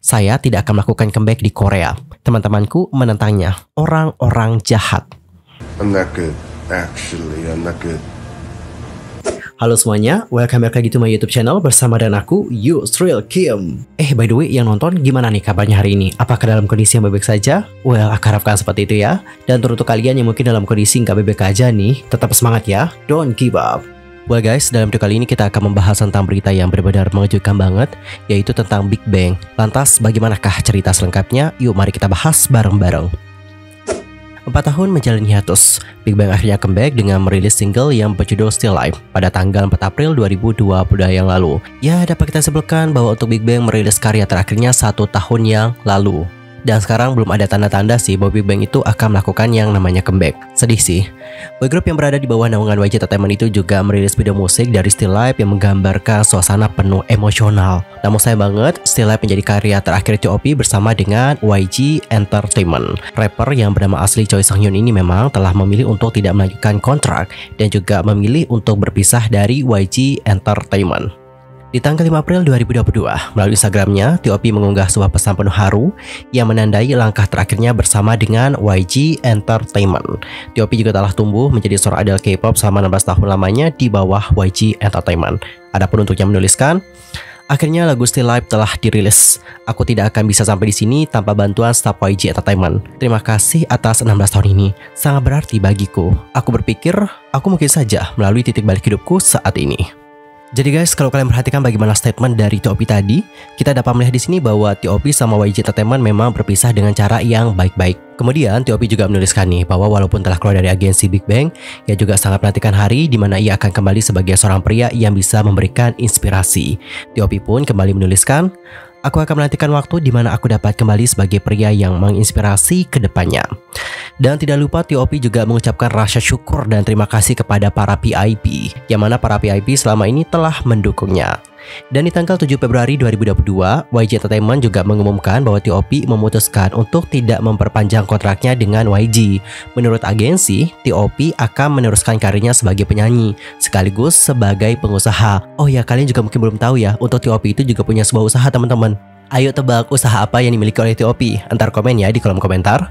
Saya tidak akan melakukan comeback di Korea. Teman-temanku menentangnya. Orang-orang jahat. I'm not good. Actually, I'm not good. Halo semuanya, welcome back lagi to my YouTube channel bersama dengan aku, Yusril Kim. By the way, yang nonton gimana nih kabarnya hari ini? Apakah dalam kondisi yang baik-baik saja? Well, aku harapkan seperti itu ya. Dan untuk kalian yang mungkin dalam kondisi nggak baik-baik aja nih, tetap semangat ya, don't give up. Well guys, dalam video kali ini kita akan membahas tentang berita yang benar-benar mengejutkan banget, yaitu tentang Big Bang. Lantas, bagaimanakah cerita selengkapnya? Yuk mari kita bahas bareng-bareng. 4 tahun menjalani hiatus, Big Bang akhirnya comeback dengan merilis single yang berjudul Still Life pada tanggal 4 April 2022 yang lalu. Ya, dapat kita sebutkan bahwa untuk Big Bang merilis karya terakhirnya 1 tahun yang lalu. Dan sekarang belum ada tanda-tanda sih bahwa Big Bang itu akan melakukan yang namanya comeback. Sedih sih. Boy group yang berada di bawah naungan YG Entertainment itu juga merilis video musik dari Still Life yang menggambarkan suasana penuh emosional. Namun sayang banget, Still Life menjadi karya terakhir T.O.P bersama dengan YG Entertainment. Rapper yang bernama asli Choi Sang Hyun ini memang telah memilih untuk tidak melanjutkan kontrak dan juga memilih untuk berpisah dari YG Entertainment. Di tanggal 5 April 2022, melalui Instagramnya, T.O.P mengunggah sebuah pesan penuh haru yang menandai langkah terakhirnya bersama dengan YG Entertainment. T.O.P juga telah tumbuh menjadi seorang idol K-pop selama 16 tahun lamanya di bawah YG Entertainment. Adapun untuk yang menuliskan, akhirnya lagu Still Life telah dirilis. Aku tidak akan bisa sampai di sini tanpa bantuan staf YG Entertainment. Terima kasih atas 16 tahun ini. Sangat berarti bagiku. Aku berpikir, aku mungkin saja melalui titik balik hidupku saat ini. Jadi guys, kalau kalian perhatikan bagaimana statement dari T.O.P tadi, kita dapat melihat di sini bahwa T.O.P sama YG Entertainment memang berpisah dengan cara yang baik-baik. Kemudian T.O.P juga menuliskan nih bahwa walaupun telah keluar dari agensi Big Bang, ia juga sangat menantikan hari di mana ia akan kembali sebagai seorang pria yang bisa memberikan inspirasi. T.O.P pun kembali menuliskan, aku akan menantikan waktu di mana aku dapat kembali sebagai pria yang menginspirasi ke depannya. Dan tidak lupa T.O.P juga mengucapkan rasa syukur dan terima kasih kepada para PIP, yang mana para PIP selama ini telah mendukungnya. Dan di tanggal 7 Februari 2022, YG Entertainment juga mengumumkan bahwa T.O.P memutuskan untuk tidak memperpanjang kontraknya dengan YG. Menurut agensi, T.O.P akan meneruskan karirnya sebagai penyanyi, sekaligus sebagai pengusaha. Oh ya, kalian juga mungkin belum tahu ya, untuk T.O.P itu juga punya sebuah usaha teman-teman. Ayo tebak usaha apa yang dimiliki oleh T.O.P? Antar komen ya di kolom komentar.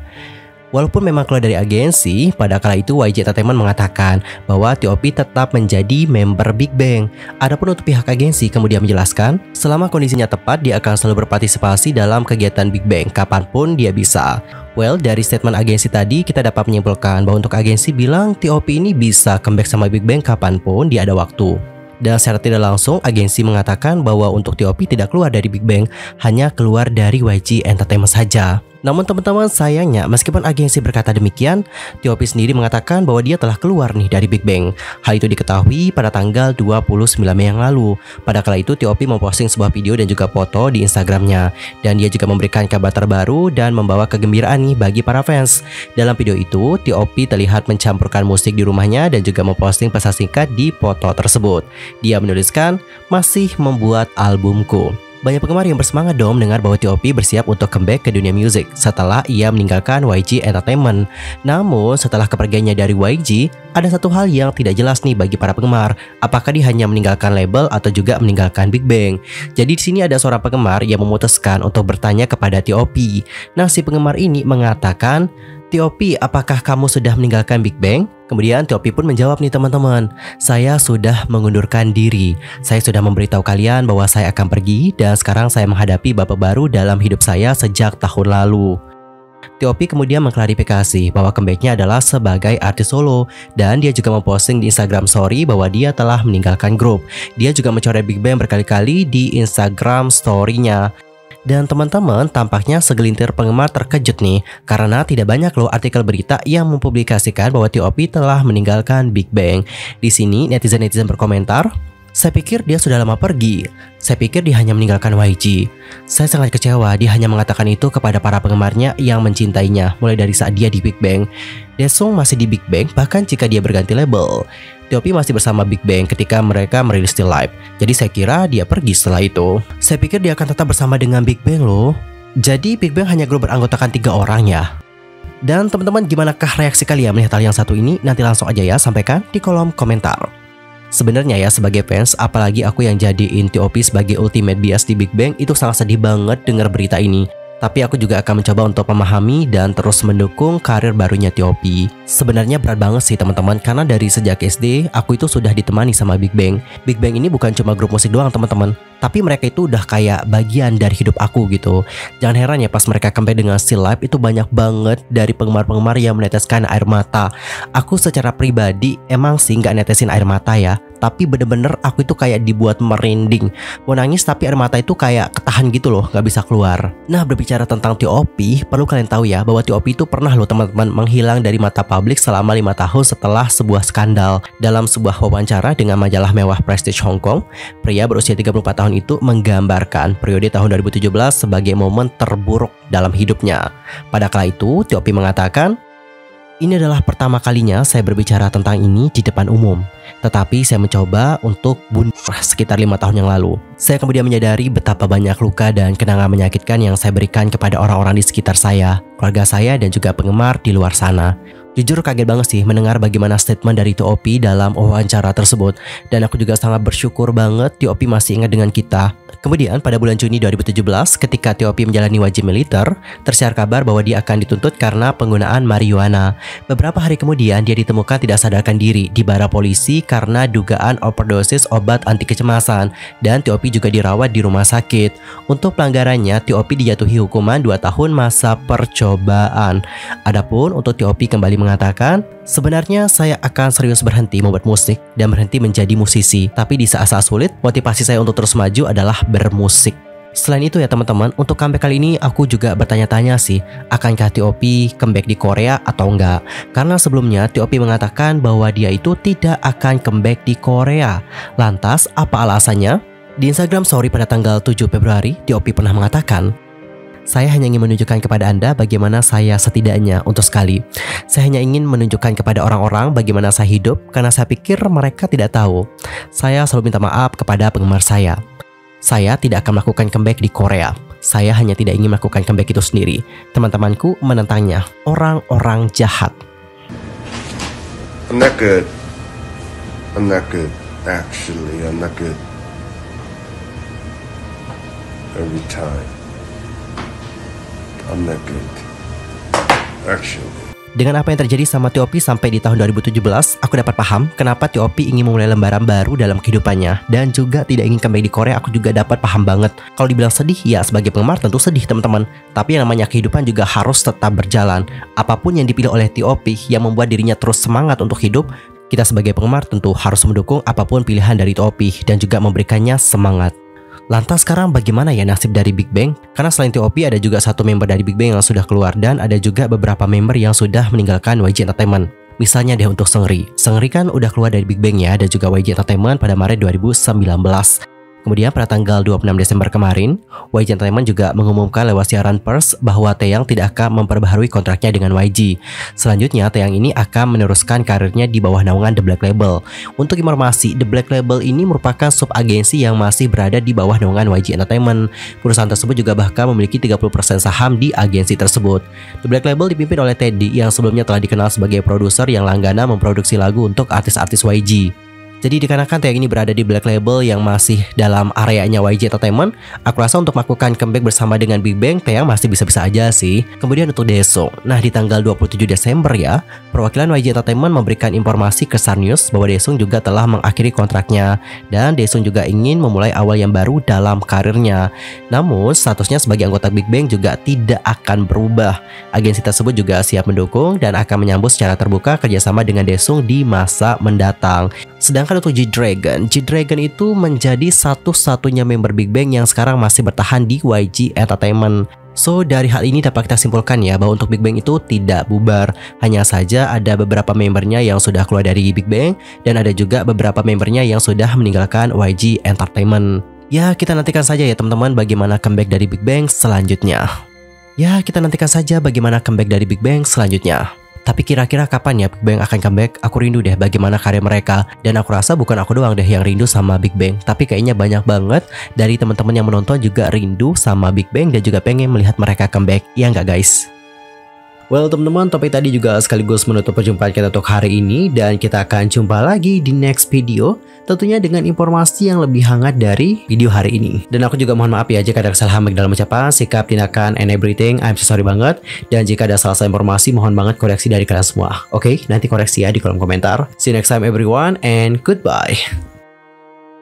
Walaupun memang keluar dari agensi, pada kala itu YG Entertainment mengatakan bahwa T.O.P tetap menjadi member Big Bang. Adapun untuk pihak agensi kemudian menjelaskan, selama kondisinya tepat dia akan selalu berpartisipasi dalam kegiatan Big Bang kapanpun dia bisa. Well, dari statement agensi tadi kita dapat menyimpulkan bahwa untuk agensi bilang T.O.P ini bisa comeback sama Big Bang kapanpun dia ada waktu. Dan secara tidak langsung, agensi mengatakan bahwa untuk T.O.P tidak keluar dari Big Bang, hanya keluar dari YG Entertainment saja. Namun teman-teman, sayangnya meskipun agensi berkata demikian, T.O.P sendiri mengatakan bahwa dia telah keluar nih dari Big Bang. Hal itu diketahui pada tanggal 29 Mei yang lalu. Pada kala itu T.O.P memposting sebuah video dan juga foto di Instagramnya. Dan dia juga memberikan kabar terbaru dan membawa kegembiraan nih bagi para fans. Dalam video itu, T.O.P terlihat mencampurkan musik di rumahnya dan juga memposting pesan singkat di foto tersebut. Dia menuliskan, masih membuat albumku. Banyak penggemar yang bersemangat dong mendengar bahwa T.O.P bersiap untuk comeback ke dunia musik setelah ia meninggalkan YG Entertainment. Namun setelah kepergiannya dari YG, ada satu hal yang tidak jelas nih bagi para penggemar. Apakah dia hanya meninggalkan label atau juga meninggalkan Big Bang? Jadi di sini ada seorang penggemar yang memutuskan untuk bertanya kepada T.O.P. Nah, si penggemar ini mengatakan, T.O.P, apakah kamu sudah meninggalkan Big Bang? Kemudian T.O.P pun menjawab nih teman-teman, saya sudah mengundurkan diri. Saya sudah memberitahu kalian bahwa saya akan pergi dan sekarang saya menghadapi babak baru dalam hidup saya sejak tahun lalu. T.O.P kemudian mengklarifikasi bahwa comebacknya adalah sebagai artis solo dan dia juga memposting di Instagram Story bahwa dia telah meninggalkan grup. Dia juga mencoret Big Bang berkali-kali di Instagram Story-nya. Dan teman-teman, tampaknya segelintir penggemar terkejut nih karena tidak banyak loh artikel berita yang mempublikasikan bahwa T.O.P telah meninggalkan Big Bang. Di sini netizen-netizen berkomentar, saya pikir dia sudah lama pergi. Saya pikir dia hanya meninggalkan YG. Saya sangat kecewa dia hanya mengatakan itu kepada para penggemarnya yang mencintainya mulai dari saat dia di Big Bang. Daesung masih di Big Bang bahkan jika dia berganti label. T.O.P masih bersama Big Bang ketika mereka merilis Still Life. Jadi saya kira dia pergi setelah itu. Saya pikir dia akan tetap bersama dengan Big Bang loh. Jadi Big Bang hanya grup beranggotakan 3 orang ya. Dan teman-teman, gimanakah reaksi kalian melihat hal yang satu ini? Nanti langsung aja ya sampaikan di kolom komentar. Sebenarnya ya sebagai fans, apalagi aku yang jadiin T.O.P sebagai ultimate bias di Big Bang, itu sangat sedih banget dengar berita ini. Tapi aku juga akan mencoba untuk memahami dan terus mendukung karir barunya T.O.P. Sebenarnya berat banget sih teman-teman, karena dari sejak SD aku itu sudah ditemani sama Big Bang. Big Bang ini bukan cuma grup musik doang teman-teman, tapi mereka itu udah kayak bagian dari hidup aku gitu. Jangan heran ya pas mereka comeback dengan Still Life itu banyak banget dari penggemar-penggemar yang meneteskan air mata. Aku secara pribadi emang sih nggak netesin air mata ya, tapi bener-bener aku itu kayak dibuat merinding. Mau nangis tapi air mata itu kayak ketahan gitu loh, nggak bisa keluar. Nah berbicara tentang T.O.P, perlu kalian tahu ya bahwa T.O.P itu pernah loh teman-teman menghilang dari mata publik selama 5 tahun setelah sebuah skandal. Dalam sebuah wawancara dengan majalah mewah Prestige Hong Kong, pria berusia 34 tahun itu menggambarkan periode tahun 2017 sebagai momen terburuk dalam hidupnya. Pada kala itu, T.O.P mengatakan, "Ini adalah pertama kalinya saya berbicara tentang ini di depan umum. Tetapi saya mencoba untuk bunuh sekitar 5 tahun yang lalu. Saya kemudian menyadari betapa banyak luka dan kenangan menyakitkan yang saya berikan kepada orang-orang di sekitar saya, keluarga saya dan juga penggemar di luar sana." Jujur kaget banget sih mendengar bagaimana statement dari T.O.P dalam wawancara tersebut. Dan aku juga sangat bersyukur banget T.O.P masih ingat dengan kita. Kemudian pada bulan Juni 2017 ketika T.O.P menjalani wajib militer, tersiar kabar bahwa dia akan dituntut karena penggunaan marijuana. Beberapa hari kemudian dia ditemukan tidak sadarkan diri di bara polisi karena dugaan overdosis obat anti kecemasan. Dan T.O.P juga dirawat di rumah sakit. Untuk pelanggarannya, T.O.P dijatuhi hukuman 2 tahun masa percobaan. Adapun untuk T.O.P kembali mengatakan, "Sebenarnya saya akan serius berhenti membuat musik dan berhenti menjadi musisi. Tapi di saat-saat sulit, motivasi saya untuk terus maju adalah bermusik." Selain itu ya teman-teman, untuk comeback kali ini aku juga bertanya-tanya sih, akankah T.O.P comeback di Korea atau enggak? Karena sebelumnya T.O.P mengatakan bahwa dia itu tidak akan comeback di Korea. Lantas, apa alasannya? Di Instagram Story pada tanggal 7 Februari, T.O.P pernah mengatakan, "Saya hanya ingin menunjukkan kepada Anda bagaimana saya setidaknya untuk sekali. Saya hanya ingin menunjukkan kepada orang-orang bagaimana saya hidup karena saya pikir mereka tidak tahu. Saya selalu minta maaf kepada penggemar saya. Saya tidak akan melakukan comeback di Korea. Saya hanya tidak ingin melakukan comeback itu sendiri. Teman-temanku menentangnya. Orang-orang jahat." I'm not good. I'm not good. Actually, I'm not good. Every time. I'm not good. Actually. Dengan apa yang terjadi sama T.O.P sampai di tahun 2017, aku dapat paham kenapa T.O.P ingin memulai lembaran baru dalam kehidupannya. Dan juga tidak ingin comeback di Korea, aku juga dapat paham banget. Kalau dibilang sedih, ya sebagai penggemar tentu sedih teman-teman. Tapi yang namanya kehidupan juga harus tetap berjalan. Apapun yang dipilih oleh T.O.P yang membuat dirinya terus semangat untuk hidup, kita sebagai penggemar tentu harus mendukung apapun pilihan dari T.O.P dan juga memberikannya semangat. Lantas sekarang bagaimana ya nasib dari Big Bang? Karena selain T.O.P ada juga satu member dari Big Bang yang sudah keluar dan ada juga beberapa member yang sudah meninggalkan YG Entertainment. Misalnya deh untuk Seungri. Seungri kan udah keluar dari Big Bang ya, dan juga YG Entertainment pada Maret 2019. Kemudian pada tanggal 26 Desember kemarin, YG Entertainment juga mengumumkan lewat siaran pers bahwa Taeyang tidak akan memperbaharui kontraknya dengan YG. Selanjutnya, Taeyang ini akan meneruskan karirnya di bawah naungan The Black Label. Untuk informasi, The Black Label ini merupakan sub-agensi yang masih berada di bawah naungan YG Entertainment. Perusahaan tersebut juga bahkan memiliki 30% saham di agensi tersebut. The Black Label dipimpin oleh Teddy yang sebelumnya telah dikenal sebagai produser yang langganan memproduksi lagu untuk artis-artis YG. Jadi dikarenakan Taeyang ini berada di Black Label yang masih dalam areanya YG Entertainment, aku rasa untuk melakukan comeback bersama dengan Big Bang, Taeyang masih bisa-bisa aja sih. Kemudian untuk Daesung, nah di tanggal 27 Desember ya, perwakilan YG Entertainment memberikan informasi ke Star News bahwa Daesung juga telah mengakhiri kontraknya. Dan Daesung juga ingin memulai awal yang baru dalam karirnya. Namun statusnya sebagai anggota Big Bang juga tidak akan berubah. Agensi tersebut juga siap mendukung dan akan menyambut secara terbuka kerjasama dengan Daesung di masa mendatang. Sedangkan untuk G-Dragon itu menjadi satu-satunya member Big Bang yang sekarang masih bertahan di YG Entertainment. So dari hal ini dapat kita simpulkan ya bahwa untuk Big Bang itu tidak bubar. Hanya saja ada beberapa membernya yang sudah keluar dari Big Bang dan ada juga beberapa membernya yang sudah meninggalkan YG Entertainment. Ya kita nantikan saja ya teman-teman bagaimana comeback dari Big Bang selanjutnya. Tapi kira-kira kapan ya Big Bang akan comeback? Aku rindu deh bagaimana karya mereka. Dan aku rasa bukan aku doang deh yang rindu sama Big Bang, tapi kayaknya banyak banget dari teman-teman yang menonton juga rindu sama Big Bang dan juga pengen melihat mereka comeback. Ya nggak guys? Well teman-teman, topik tadi juga sekaligus menutup perjumpaan kita untuk hari ini, dan kita akan jumpa lagi di next video, tentunya dengan informasi yang lebih hangat dari video hari ini. Dan aku juga mohon maaf ya jika ada kesalahan baik dalam ucapan, sikap, tindakan, and everything. I'm so sorry banget. Dan jika ada salah informasi, mohon banget koreksi dari kalian semua. Oke, nanti koreksi ya di kolom komentar. See you next time everyone, and goodbye.